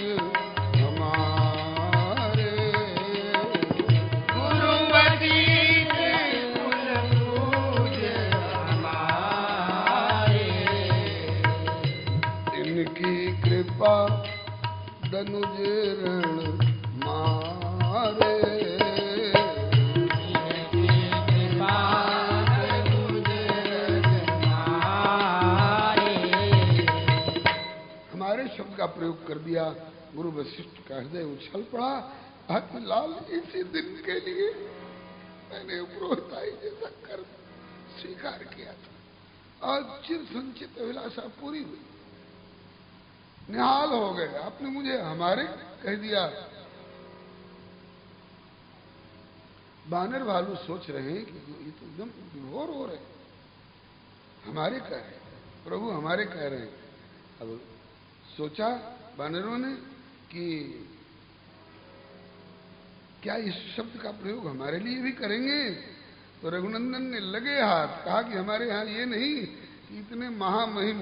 हमारे। गुरु वशिष्ठ कुल पूज हमारे। इनकी कृपा दनुज रण मारे। इनकी कृपा दनुज रण मारे। हमारे शब्द का प्रयोग कर दिया। गुरु वशिष्ठ का हृदय उछल पड़ा। लाल इसी दिन के लिए मैंने प्रोहताई जैसा कर्म स्वीकार किया था, और चिर संचित अभिलाषा पूरी हुई। निहाल हो गए। आपने मुझे हमारे कह दिया। बानर भालू सोच रहे हैं कि ये तो एकदम विभोर हो रहे हैं। हमारे कह रहे हैं, प्रभु हमारे कह रहे हैं। अब सोचा बानरों ने कि क्या इस शब्द का प्रयोग हमारे लिए भी करेंगे? तो रघुनंदन ने लगे हाथ, कहा कि हमारे यहाँ ये नहीं कि इतने महामहिम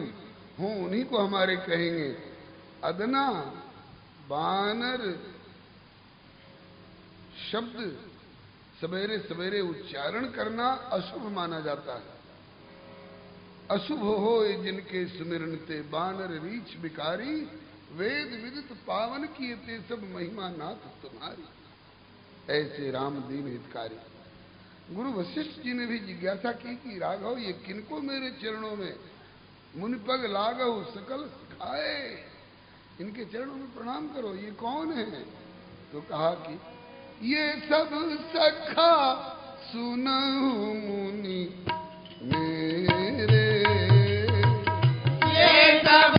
हों उन्हीं को हमारे कहेंगे। अदना बानर शब्द सवेरे सवेरे उच्चारण करना अशुभ माना जाता है। अशुभ हो जिनके सुमिरन ते बानर रीछ बिकारी, वेद विदित पावन किए ते सब महिमा नाथ तुम्हारी, ऐसे राम दीन हितकारी। गुरु वशिष्ठ जी ने भी जिज्ञासा की कि राघव ये किनको मेरे चरणों में मुनिपग लागव सकल खाए, इनके चरणों में प्रणाम करो, ये कौन है? तो कहा कि ये सब सखा सुनहु मुनि मेरे, ये सब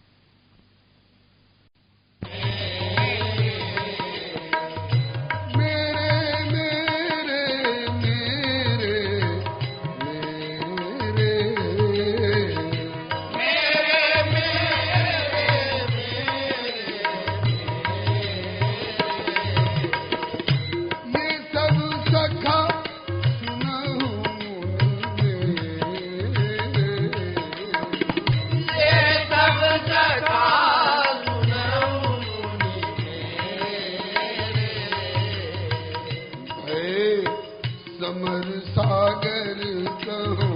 समर सागर कहो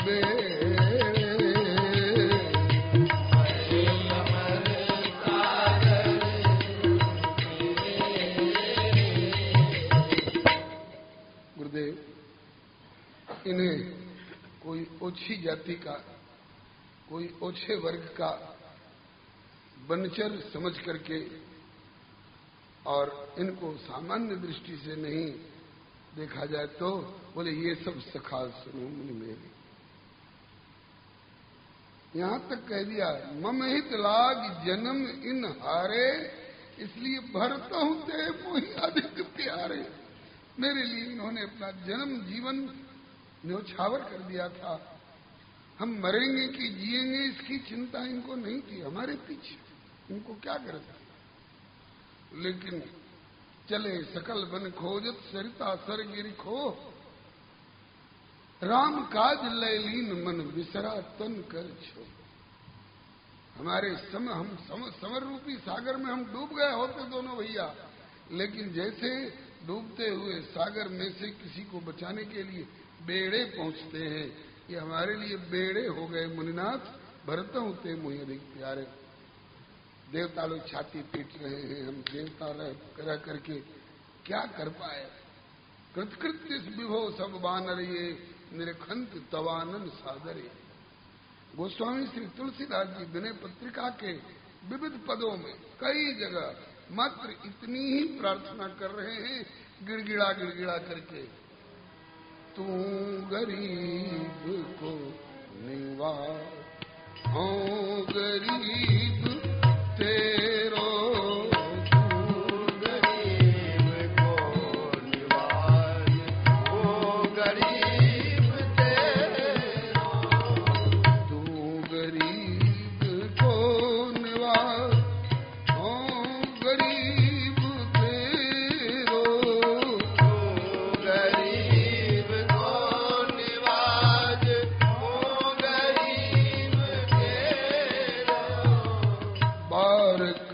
बेड़े, गुरुदेव इन्हें कोई ओछी जाति का, कोई ओछे वर्ग का बनचर समझ करके और इनको सामान्य दृष्टि से नहीं देखा जाए तो बोले ये सब सखा सुनो मुनि मेरे। यहां तक कह दिया मम हित लाग जन्म इन हारे, इसलिए भरता हूं ते मोहि अधिक प्यारे। मेरे लिए इन्होंने अपना जन्म जीवन न्योछावर कर दिया था। हम मरेंगे कि जिएंगे इसकी चिंता इनको नहीं थी, हमारे पीछे इनको क्या करता। लेकिन चले सकल बन खोजत सरिता सर गिरि खो, राम काज लयलीन मन विसरा तन कर छो। हमारे समर रूपी सागर में हम डूब गए होते दोनों भैया, लेकिन जैसे डूबते हुए सागर में से किसी को बचाने के लिए बेड़े पहुंचते हैं, ये हमारे लिए बेड़े हो गए मुनिनाथ। भरता हूं ते मुझे अधिक प्यारे। देवता लोग छाती पीट रहे हैं, हम देवता रह करके क्या कर पाए। कृतकृत्य विभो सब बानर ये निरखंत तवानन सादरे। गोस्वामी श्री तुलसीदास जी विनय पत्रिका के विविध पदों में कई जगह मात्र इतनी ही प्रार्थना कर रहे हैं, गिड़गिड़ा गिड़गिड़ा करके, तू गरीब को निवार, हाँ गरीब तेरो, तू गरीब को निवार, ओ गरीब तेरो, तू गरीब को निवार, हाँ गरीब तेरो, तू गरीब को निवार, ओ गरीब तेरो। बारक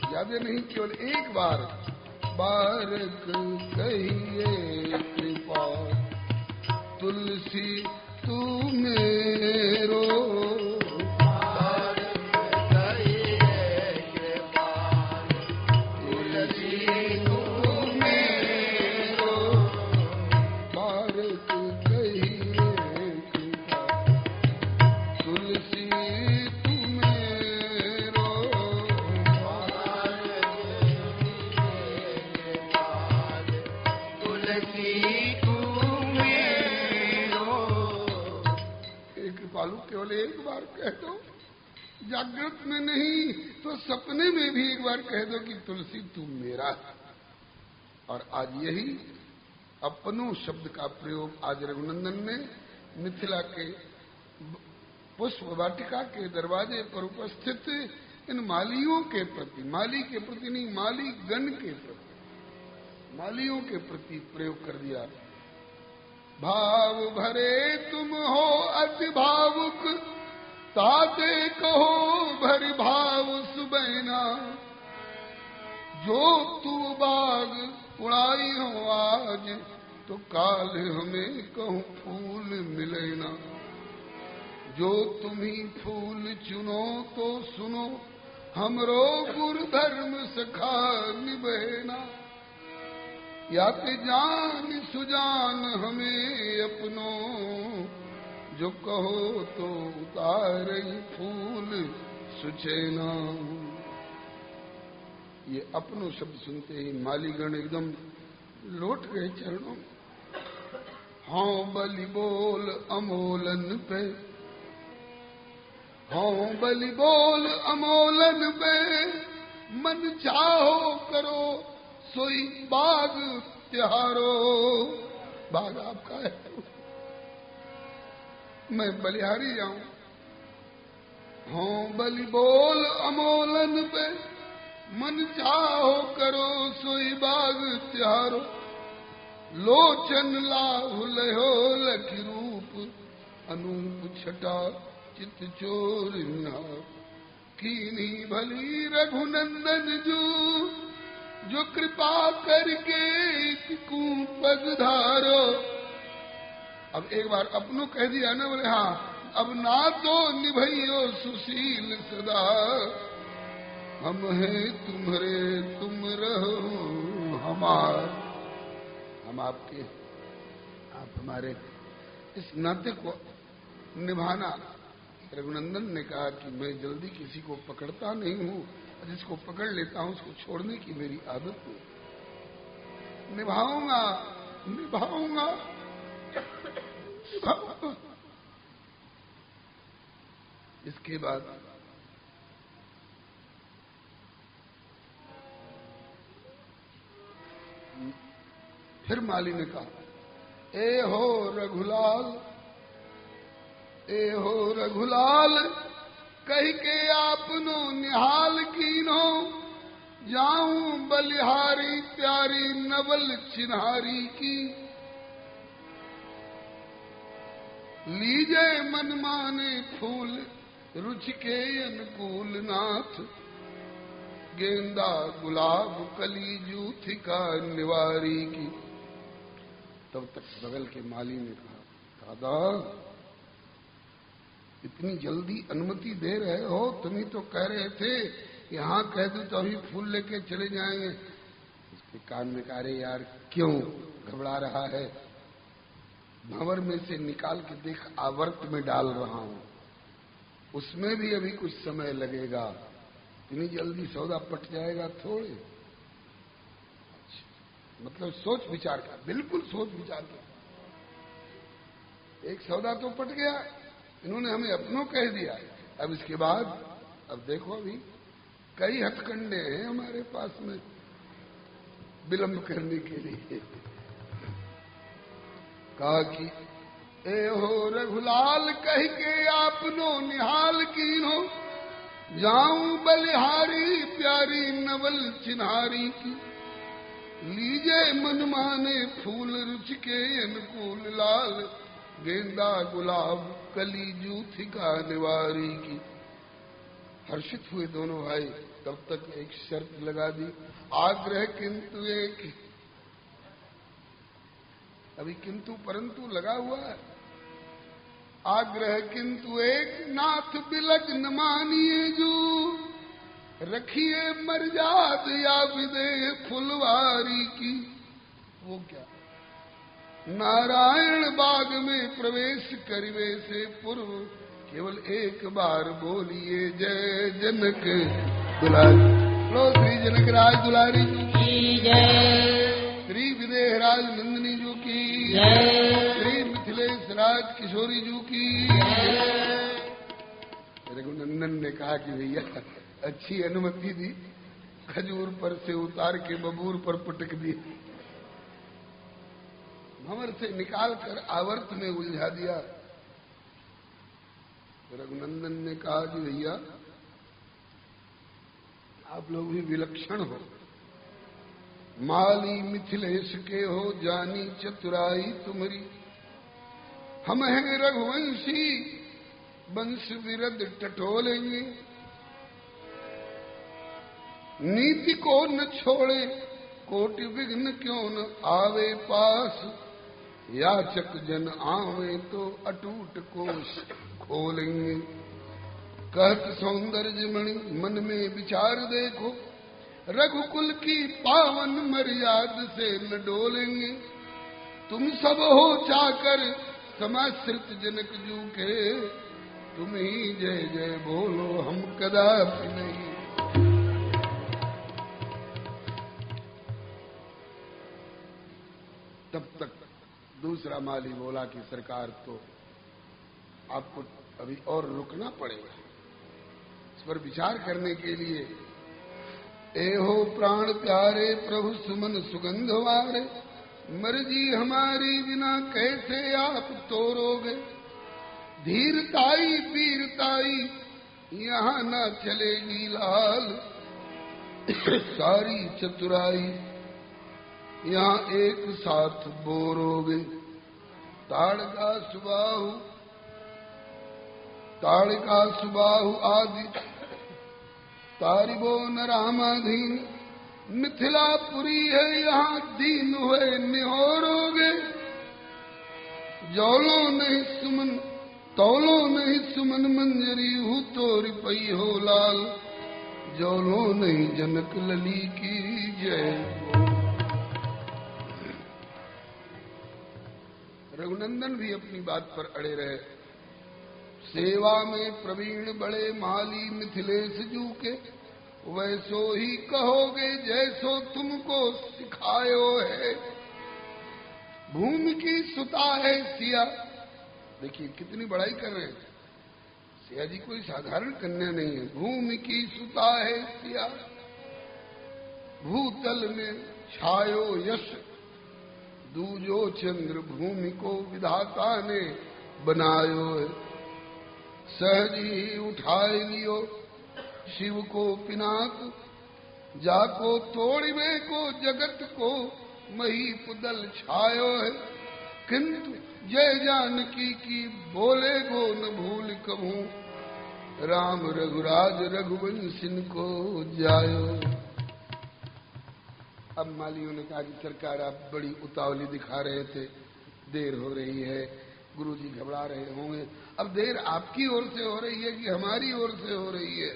ज्यादा नहीं, केवल एक बार बारक कहिए कृपा, तुलसी तू मेरो, तुलसी तू मेरो, बारक कहिए कृपा, तुलसी तू मेरो, तुलसी तू मेरो। एक कृपालु केवल एक बार कह दो, जागृत में नहीं तो सपने में भी एक बार कह दो कि तुलसी तू मेरा है। और आज यही अपनों शब्द का प्रयोग आज रघुनंदन ने मिथिला के पुष्प वाटिका के दरवाजे पर उपस्थित इन मालियों के प्रति, माली के प्रति नहीं, माली गण के प्रति, मालियों के प्रति प्रयोग कर दिया। भाव भरे तुम हो अति भावुक, ताते कहो भरि भाव सुबैना, जो तू बाग उड़ाई हो आज, तो काल हमें कहूँ फूल मिले ना। जो तुम्ही फूल चुनो तो सुनो, हमरो गुरु धर्म सखा निभेना। या ते जान सुजान हमें अपनो, जो कहो तो उतारे फूल सुचेना। ये अपनो शब्द सुनते ही मालीगण एकदम लौट गए चरणों में। हाँ बलि बोल अमोलन पे, हाँ बलि बोल अमोलन पे, मन चाहो करो सोई बाग त्योहारो। बाग आपका है, मैं बलिहारी जाऊं। हाँ बलि बोल अमोलन पे, मन चाहो करो सोई बाग त्योहारो। लोचन लाहु लहो लखी रूप, अनूप छटा चित चोर निहार। कीनी भली रघुनंदन जो कृपा करके पग धारो। अब एक बार अपनों कह दिया ना, बोले हाँ अब ना तो निभइयो सुशील सदा। हम हैं तुम्हारे तुम रहो हमार। हम आपके, आप हमारे, इस नाते को निभाना। रघुनंदन ने कहा कि मैं जल्दी किसी को पकड़ता नहीं हूं, जिसको पकड़ लेता हूं उसको छोड़ने की मेरी आदत नहीं। निभाऊंगा निभाऊंगा निभाऊंगा। इसके बाद फिर माली ने कहा, ए हो रघुलाल, ए हो रघुलाल, कह के आपनो निहाल कीनो। जाऊं बलिहारी प्यारी नवल चिन्हारी की। लीजे मन माने फूल रुचि के अनुकूल नाथ। गेंदा गुलाब कली जूथी का निवारी की। तब तक बगल के माली ने कहा, दादा इतनी जल्दी अनुमति दे रहे हो? तुम ही तो कह रहे थे यहाँ कह दो तो अभी फूल लेके चले जाएंगे। उसके कान में कहा, अरे यार क्यों घबरा रहा है? भंवर में से निकाल के देख, आवर्त में डाल रहा हूं, उसमें भी अभी कुछ समय लगेगा। इतनी जल्दी सौदा पट जाएगा थोड़े? मतलब सोच विचार का, बिल्कुल सोच विचार का। एक सौदा तो पट गया, इन्होंने हमें अपनों कह दिया। अब इसके बाद अब देखो, अभी कई हथकंडे हैं हमारे पास में विलंब करने के लिए। कहा कि ए हो रघुलाल, कह के आपनो निहाल कीनो। जाऊं बलिहारी प्यारी नवल चिन्हारी की। लीजे मन माने फूल रुचि के अनुकूल लाल। गेंदा गुलाब कली जूथी का निवारी की। हर्षित हुए दोनों भाई। तब तक एक शर्त लगा दी, आग्रह किंतु एक। अभी किंतु परंतु लगा हुआ है। आग्रह किंतु एक, नाथ बिलग न मानिए जो। रखिए मर्याद या विदेह फुलवारी की। वो क्या? नारायण बाग में प्रवेश करिवे से पूर्व केवल एक बार बोलिए जय जनक दुलारी। लो श्री जनक राज दुलारी की जय। श्री विदेह राज नंदिनी जी की जय। श्री मिथिलेश राज किशोरी जी की जय। रघुनंदन ने कहा कि भैया अच्छी अनुमति दी, खजूर पर से उतार के बबूर पर पटक दी, भंवर से निकाल कर आवर्त में उलझा दिया। रघुनंदन ने कहा कि भैया आप लोग भी विलक्षण हो। माली मिथिलेश के हो जानी चतुराई तुम्हारी। हम हैं रघुवंशी वंश विरद टटोलेंगे। नीति को न छोड़े कोटि विघ्न क्यों न आवे पास, याचक जन आवे तो अटूट कोश खोलेंगे। कहत सौंदर्य मणि मन में विचार देखो, रघुकुल की पावन मर्याद से न डोलेंगे। तुम सब हो चाकर समाश्रित जनक जू के, तुम ही जय जय बोलो हम कदापि नहीं। तब तक दूसरा माली बोला कि सरकार तो आपको अभी और रुकना पड़ेगा, इस पर विचार करने के लिए। ए हो प्राण प्यारे प्रभु सुमन सुगंध वारे, मर्जी हमारी बिना कैसे आप तोड़ोगे। धीरताई वीरताई यहाँ न चलेगी लाल, सारी चतुराई यहाँ एक साथ बोरोगे। ताड़का सुबाहु आदि तारिबो न रामाधीन, मिथिलापुरी है यहाँ दीन हुए निहोरोगे। जौलो नहीं सुमन तौलो नहीं सुमन मंजरी हूँ तोरी पई हो लाल, जौलो नहीं जनक लली की जय। रघुनंदन भी अपनी बात पर अड़े रहे। सेवा में प्रवीण बड़े माली मिथिलेश जू के, वैसो ही कहोगे जैसो तुमको सिखायो है। भूमि की सुता है सिया, देखिए कितनी बड़ाई कर रहे हैं। सिया जी कोई साधारण कन्या नहीं है। भूमि की सुता है सिया, भूतल में छायो यश। दूजो चंद्र भूमि को विधाता ने बनायो है। सहज ही उठाए लियो शिव को पिनाक, जाको तोड़वे को जगत को महीपदल छायो है। किंतु जय जानकी की बोले गो न भूल कभू, राम रघुराज रघुवंशिन को जायो। अब मालियों ने कहा कि सरकार आप बड़ी उतावली दिखा रहे थे, देर हो रही है, गुरुजी घबरा रहे होंगे। अब देर आपकी ओर से हो रही है कि हमारी ओर से हो रही है?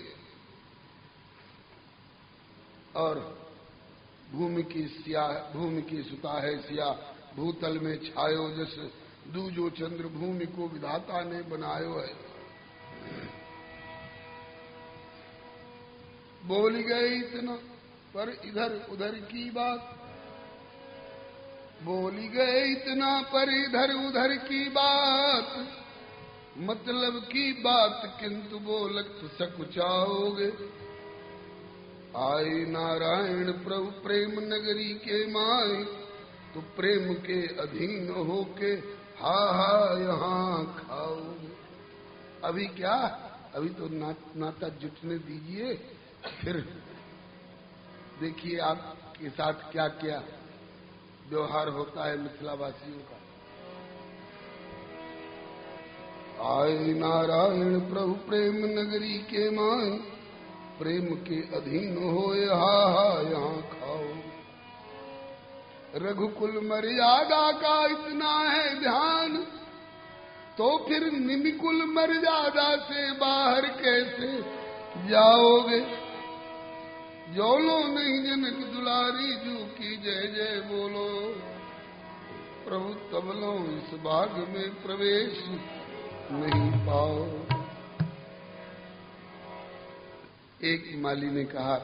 और भूमि की सुता है सिया, भूतल में छायो जस। दूजो चंद्र भूमि को विधाता ने बनायो है। बोली गए इतना पर इधर उधर की बात, बोली गए इतना पर इधर उधर की बात। मतलब की बात किंतु बोलत सकुचाओगे। आए नारायण प्रभु प्रेम नगरी के माए, तो प्रेम के अधीन होके हा यहाँ खाओगे। अभी क्या, अभी तो नाता जुटने दीजिए, फिर देखिए आपके साथ क्या क्या व्यवहार होता है मिथिलावासियों का। आए नारायण प्रभु प्रेम नगरी के माए, प्रेम के अधीन होए हा यहाँ खाओ। रघुकुल मर्यादा का इतना है ध्यान, तो फिर निमिकुल मर्यादा से बाहर कैसे जाओगे। जौलो नहीं जनक दुलारी जू की जय जय बोलो, प्रभु तबलो इस बाग में प्रवेश नहीं पाओ। एक माली ने कहा,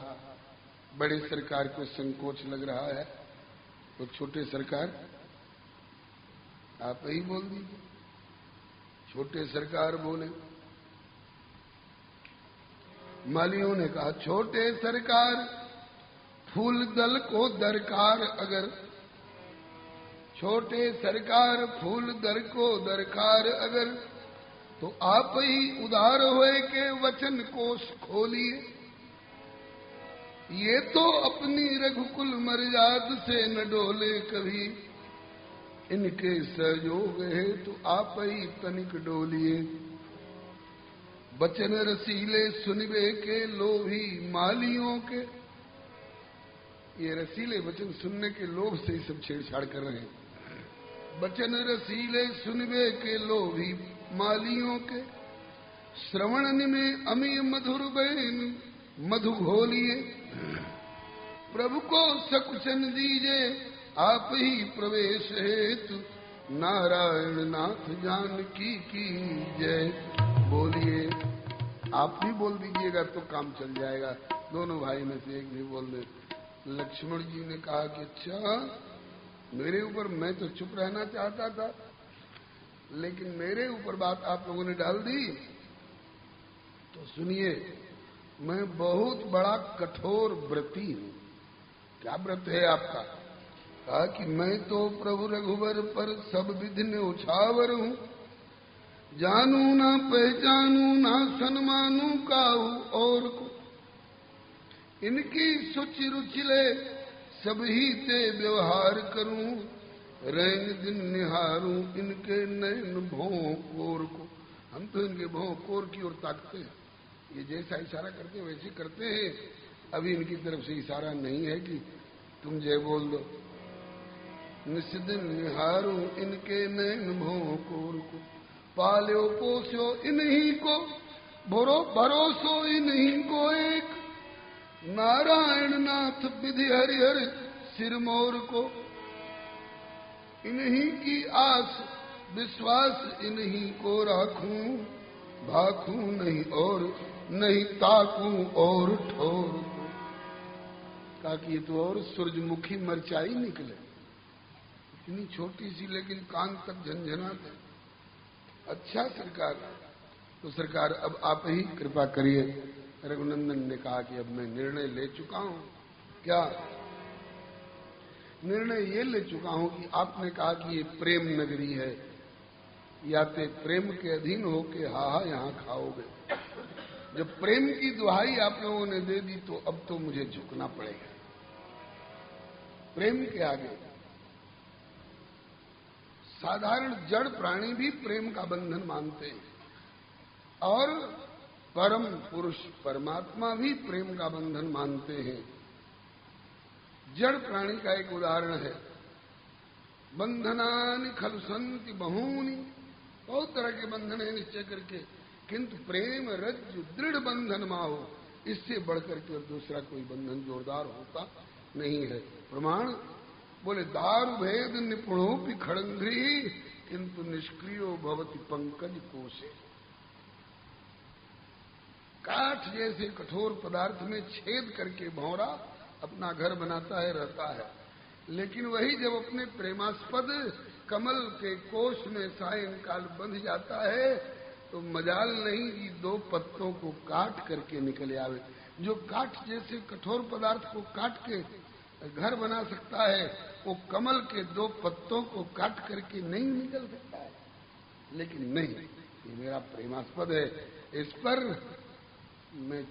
बड़े सरकार को संकोच लग रहा है, तो छोटे सरकार आप ही बोल दीजिए। छोटे सरकार बोले। मालियों ने कहा, छोटे सरकार फूल दल को दरकार अगर, छोटे सरकार फूल दल को दरकार अगर, तो आप ही उदार होए के वचन कोश खोलिए। ये तो अपनी रघुकुल मर्याद से न डोले कभी, इनके सहयोग है तो आप ही तनिक डोलिए। बचन रसीले सुनबे के लोभी मालियों के, ये रसीले वचन सुनने के लोभ से ही सब छेड़छाड़ कर रहे हैं। वचन रसीले सुनवे के लोभी मालियों के, श्रवण में अमीय मधुर बैन मधु घोलिए। प्रभु को सकुचन दीजे आप ही प्रवेश हेतु, नारायण नाथ जानकी की जय। बोलिए, आप भी बोल दीजिएगा तो काम चल जाएगा। दोनों भाई में से एक भी बोल दे। लक्ष्मण जी ने कहा कि अच्छा, मेरे ऊपर, मैं तो चुप रहना चाहता था, लेकिन मेरे ऊपर बात आप लोगों ने डाल दी। तो सुनिए, मैं बहुत बड़ा कठोर व्रती हूं। क्या व्रत है आपका? कहा कि मैं तो प्रभु रघुवर पर सब विधि न्योछावर हूं, जानू ना पहचानू ना सन्मानू काहू और को, इनकी सुचि रुचि ले सब ही ते व्यवहार करूं, रैन दिन निहारूं इनके नैन भोंकोर को। हम तो इनके भोंकोर की ओर ताकते हैं, ये जैसा इशारा करते हैं वैसे करते हैं। अभी इनकी तरफ से इशारा नहीं है कि तुम जय बोल दो। निस्दिन निहारूं इनके नैन भोंकोर को, पाल्यो पोस्यो इन्हीं को, भरोसो इन्हीं को एक, नारायण नाथ विधि हरिहर सिरमौर को, इन्हीं की आस विश्वास इन्हीं को राखूं, भाखूं नहीं और नहीं ताकूं और ठोर को। कहा कि ये तो और सूरजमुखी मरचाई निकले, इतनी छोटी सी लेकिन कान तक झंझनाते। अच्छा सरकार, तो सरकार अब आप ही कृपा करिए। रघुनंदन ने कहा कि अब मैं निर्णय ले चुका हूं। क्या निर्णय? ये ले चुका हूं कि आपने कहा कि ये प्रेम नगरी है, या ते प्रेम के अधीन होके हा यहां खाओगे। जब प्रेम की दुहाई आप लोगों ने दे दी तो अब तो मुझे झुकना पड़ेगा। प्रेम के आगे साधारण जड़ प्राणी भी प्रेम का बंधन मानते हैं, और परम पुरुष परमात्मा भी प्रेम का बंधन मानते हैं। जड़ प्राणी का एक उदाहरण है, बंधनानि खलु सन्ति बहूनि, बहुत तरह के बंधन है निश्चय करके, किंतु प्रेम रज्जु दृढ़ बंधन माहो, इससे बढ़कर के और दूसरा कोई बंधन जोरदार होता नहीं है। प्रमाण बोले, दारु भेद निपुणोपि खड़ंग्री, किंतु निष्क्रियो भवति पंकज कोशे। काठ जैसे कठोर पदार्थ में छेद करके भौरा अपना घर बनाता है, रहता है, लेकिन वही जब अपने प्रेमास्पद कमल के कोश में सायंकाल बंध जाता है तो मजाल नहीं कि दो पत्तों को काट करके निकल आवे। जो काठ जैसे कठोर पदार्थ को काट के घर बना सकता है, वो कमल के दो पत्तों को काट करके नहीं निकल सकता है। लेकिन नहीं, ये मेरा प्रेमास्पद है, इस पर मैं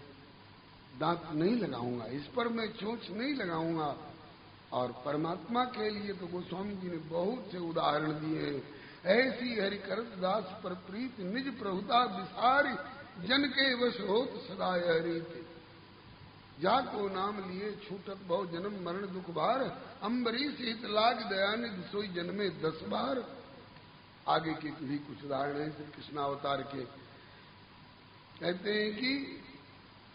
दांत नहीं लगाऊंगा, इस पर मैं चोंच नहीं लगाऊंगा। और परमात्मा के लिए तो गोस्वामी जी ने बहुत से उदाहरण दिए हैं। ऐसी हरि करत दास पर प्रीत निज प्रभुता विसारी, जन के वश होत सदा हरि के, जाको नाम लिए छूटत बहु जन्म मरण दुख भार, अम्बरीश हित लाग दयानिधि सोई जन्मे 10 बार। आगे के भी कुछ उदाहरण है श्री कृष्णावतार के। कहते हैं कि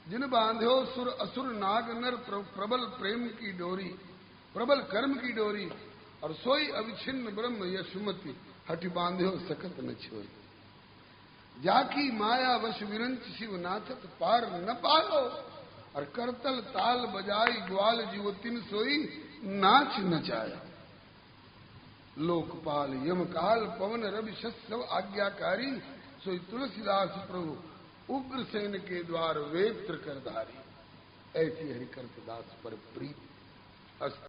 जिन बांध्यो सुर असुर नाग नर प्रबल प्रेम की डोरी, प्रबल कर्म की डोरी, और सोई अविच्छिन्न ब्रह्म यशुमति, हट बांध्यो सकत न छोरी। जाकी माया वश विरंच शिव नाथत पार न पालो, और करतल ताल बजाई ग्वाल जीवतिन सोई नाच नचाया। लोकपाल यमकाल पवन रवि शस्व आज्ञाकारी, सोई तुलसीदास प्रभु उग्र सेन के द्वार वेत्र करधारी। ऐसी हरिकर्त दास पर प्रीत अस्त।